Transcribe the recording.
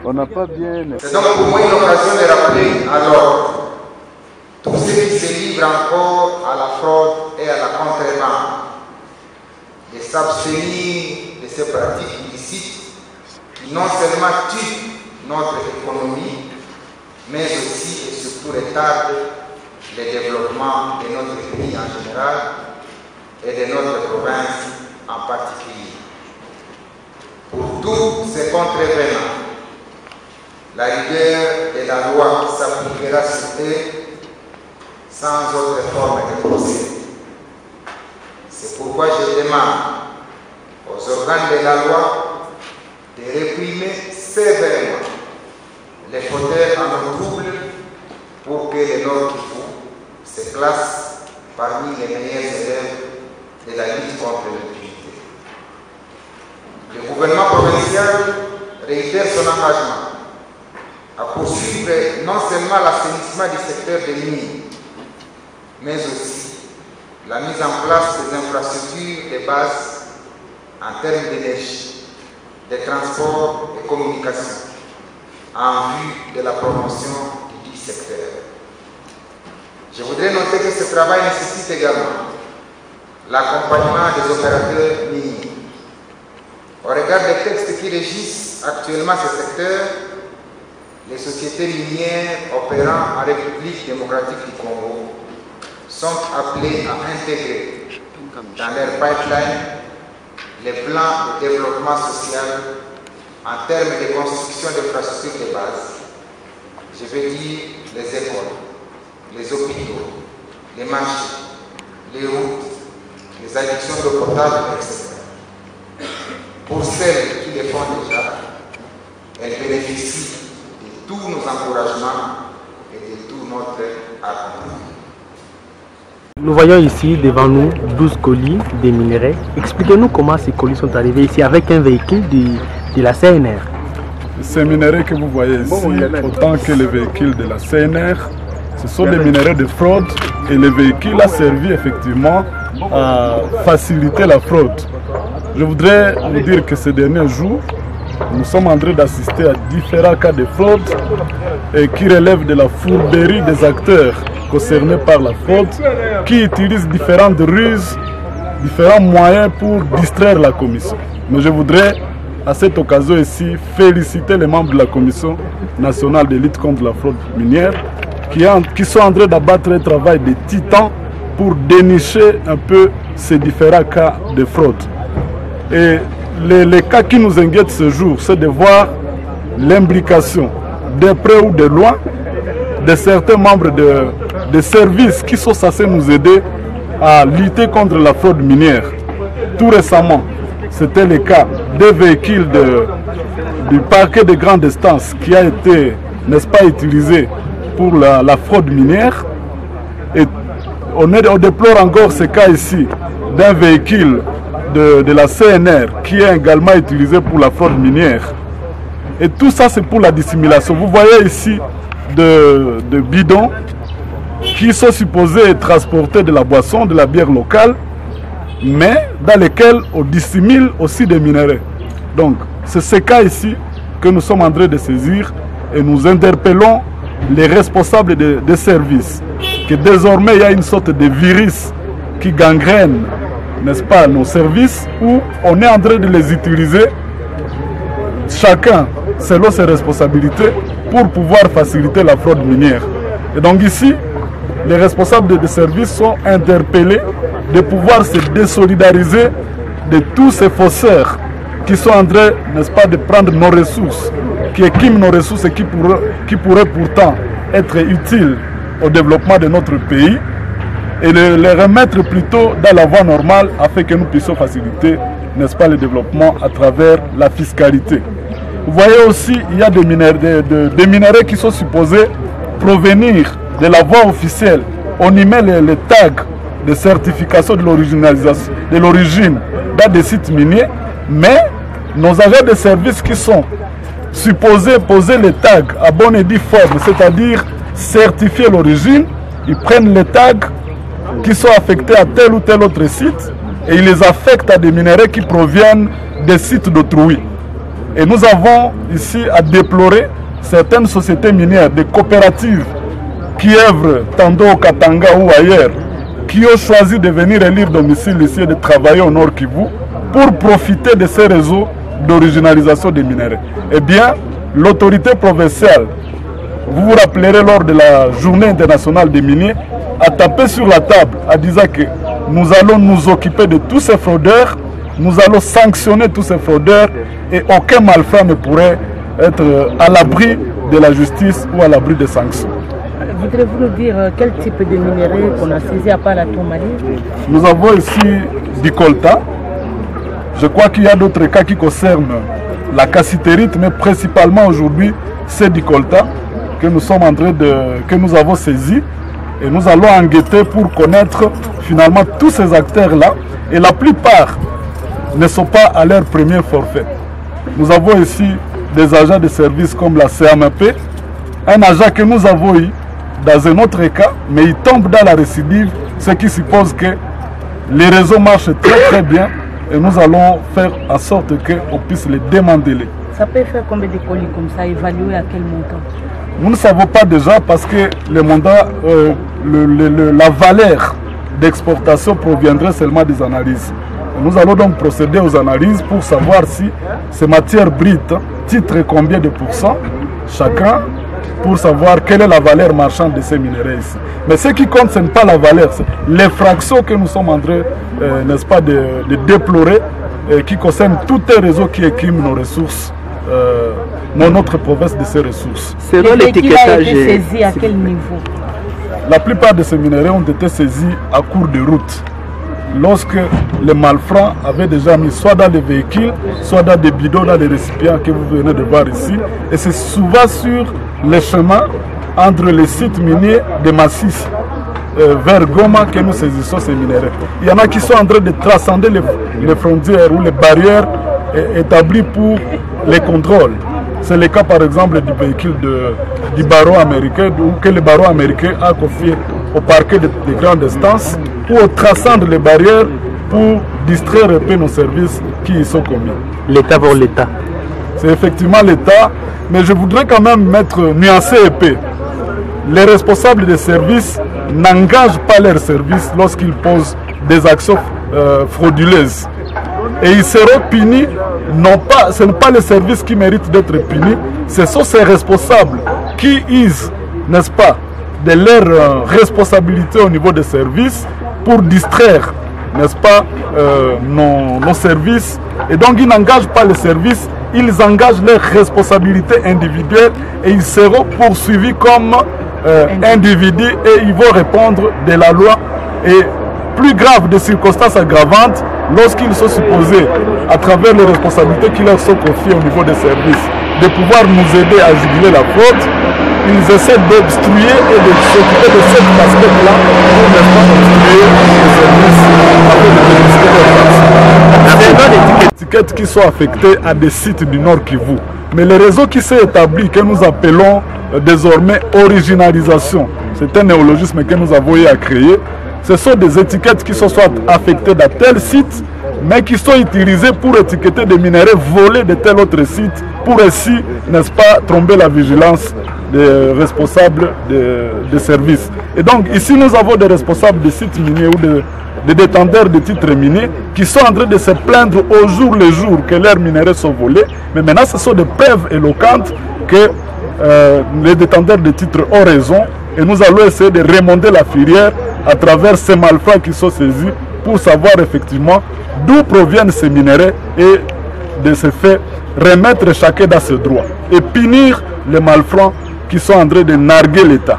On n'a pas bien. C'est donc pour moi une occasion de rappeler alors tous ceux qui se livrent encore à la fraude et à la contrebande, de s'abstenir de ces pratiques illicites qui non seulement tuent notre économie, mais aussi et surtout retardent le développement de notre pays en général et de notre province en particulier. Pour tous ces contrevenants, la rigueur de la loi s'appliquera sur eux sans autre forme de procès. C'est pourquoi je demande aux organes de la loi de réprimer sévèrement les fauteurs en trouble pour que le Nord Kivu se classe parmi les meilleurs élèves de la lutte contre l'impunité. Le gouvernement provincial réitère son engagement à poursuivre non seulement l'assainissement du secteur des mines, mais aussi la mise en place des infrastructures de base en termes d'énergie, de transport et communication, en vue de la promotion du secteur. Je voudrais noter que ce travail nécessite également l'accompagnement des opérateurs miniers. Au regard des textes qui régissent actuellement ce secteur, les sociétés minières opérant en République démocratique du Congo sont appelées à intégrer dans leur pipeline les plans de développement social en termes de construction d'infrastructures de base. Je veux dire les écoles, les hôpitaux, les marchés, les routes, les adductions d'eau potable, etc. Pour celles qui le font déjà, elles bénéficient de tous nos encouragements et de tout notre accompagnement. Nous voyons ici devant nous 12 colis de minerais. Expliquez-nous comment ces colis sont arrivés ici avec un véhicule de la CNR. Ces minerais que vous voyez ici, autant que les véhicules de la CNR, ce sont des minerais de fraude et le véhicule a servi effectivement à faciliter la fraude. Je voudrais vous dire que ces derniers jours, nous sommes en train d'assister à différents cas de fraude et qui relèvent de la fourberie des acteurs concernés par la fraude, qui utilisent différentes ruses, différents moyens pour distraire la commission. Mais je voudrais à cette occasion ici féliciter les membres de la Commission nationale de lutte contre la fraude minière qui sont en train d'abattre un travail de titan pour dénicher un peu ces différents cas de fraude. Et les cas qui nous inquiètent ce jour, c'est de voir l'implication de près ou de loin de certains membres de services qui sont censés nous aider à lutter contre la fraude minière. Tout récemment, c'était le cas des véhicules du parquet de grande distance qui a été, n'est-ce pas, utilisé pour la fraude minière. Et on déplore encore ce cas ici d'un véhicule de la CNR qui est également utilisé pour la fraude minière. Et tout ça, c'est pour la dissimulation. Vous voyez ici de bidons qui sont supposés transporter de la boisson, de la bière locale, mais dans lesquels on dissimule aussi des minerais. Donc, c'est ce cas ici que nous sommes en train de saisir et nous interpellons les responsables des services, que désormais il y a une sorte de virus qui gangrène, n'est-ce pas, nos services, où on est en train de les utiliser, chacun selon ses responsabilités, pour pouvoir faciliter la fraude minière. Et donc ici, les responsables des services sont interpellés de pouvoir se désolidariser de tous ces faussaires qui sont en train, n'est-ce pas, de prendre nos ressources, qui équiment nos ressources et qui pourraient pourtant être utiles au développement de notre pays, et les remettre plutôt dans la voie normale afin que nous puissions faciliter, n'est-ce pas, le développement à travers la fiscalité. Vous voyez aussi, il y a des minerais qui sont supposés provenir de la voie officielle. On y met les tags de certification de l'origine dans des sites miniers, mais nos agents de service qui sont supposés poser les tags à bonne et due forme, c'est-à-dire certifier l'origine, ils prennent les tags qui sont affectés à tel ou tel autre site et ils les affectent à des minerais qui proviennent des sites d'autrui. Et nous avons ici à déplorer certaines sociétés minières, des coopératives qui œuvrent tantôt au Katanga ou ailleurs, qui ont choisi de venir élire domicile ici et de travailler au Nord Kivu pour profiter de ces réseaux d'originalisation des minerais. Eh bien, l'autorité provinciale, vous vous rappellerez lors de la journée internationale des miniers, a tapé sur la table en disant que nous allons nous occuper de tous ces fraudeurs, nous allons sanctionner tous ces fraudeurs et aucun malfrat ne pourrait être à l'abri de la justice ou à l'abri des sanctions. Voudrez-vous nous dire quel type de minerais qu'on a saisi à part la tourmaline? Nous avons ici du coltan. Je crois qu'il y a d'autres cas qui concernent la cassitérite, mais principalement aujourd'hui, c'est du coltan que nous sommes en train que nous avons saisi. Et nous allons enquêter pour connaître finalement tous ces acteurs-là. Et la plupart ne sont pas à leur premier forfait. Nous avons ici des agents de service comme la CMP, un agent que nous avons eu dans un autre cas, mais il tombe dans la récidive, ce qui suppose que les réseaux marchent très très bien et nous allons faire en sorte qu'on puisse les démanteler. Ça peut faire combien de colis comme ça, évalué à quel montant? Nous ne savons pas déjà parce que le mandat, la valeur d'exportation proviendrait seulement des analyses. Nous allons donc procéder aux analyses pour savoir si ces matières brites titrent combien de pourcents chacun, pour savoir quelle est la valeur marchande de ces minéraux ici. Mais ce qui compte, ce n'est pas la valeur, c'est les fractions que nous sommes en train, n'est-ce pas, de déplorer, qui concernent tous les réseaux qui équiment nos ressources, notre province de ces ressources. Selon l'étiquetage, saisi à quel niveau? La plupart de ces minéraux ont été saisis à cours de route. Lorsque les malfrats avaient déjà mis soit dans les véhicules, soit dans des bidons, dans les récipients que vous venez de voir ici. Et c'est souvent sur les chemins entre les sites miniers de Massis vers Goma que nous saisissons ces minéraux. Il y en a qui sont en train de transcender les frontières ou les barrières établies pour les contrôles. C'est le cas par exemple du véhicule du barreau américain, que le barreau américain a confié au parquet de grande instance ou au transcendre les barrières pour distraire un peu nos services qui y sont commis. L'État pour l'État. C'est effectivement l'État, mais je voudrais quand même mettre nuancé épais. Les responsables des services n'engagent pas leurs services lorsqu'ils posent des actions frauduleuses. Et ils seront punis, non pas, ce n'est pas les services qui méritent d'être punis, ce sont ces responsables qui usent, n'est-ce pas, de leur responsabilité au niveau des services pour distraire, n'est-ce pas, nos services. Et donc ils n'engagent pas les services, ils engagent leurs responsabilités individuelles et ils seront poursuivis comme individus et ils vont répondre de la loi. Et plus grave des circonstances aggravantes, lorsqu'ils sont supposés, à travers les responsabilités qui leur sont confiées au niveau des services, de pouvoir nous aider à juguler la fraude, ils essaient d'obstruer et de s'occuper de cette casquette-là pour ne pas obstruer les services afin de bénéficier des étiquettes qui sont affectées à des sites du Nord Kivu. Mais le réseau qui s'est établi, que nous appelons désormais originalisation, c'est un néologisme que nous avons eu à créer. Ce sont des étiquettes qui sont soit affectées dans tel site, mais qui sont utilisées pour étiqueter des minéraux volés de tel autre site, pour ainsi, n'est-ce pas, tromper la vigilance des responsables des services. Et donc ici nous avons des responsables de sites miniers ou des détenteurs de titres miniers qui sont en train de se plaindre au jour le jour que leurs minéraux sont volés. Mais maintenant ce sont des preuves éloquentes que les détenteurs de titres ont raison. Et nous allons essayer de remonter la filière à travers ces malfrats qui sont saisis pour savoir effectivement d'où proviennent ces minéraux et de ce fait remettre chacun dans ses droits et punir les malfrats qui sont en train de narguer l'État.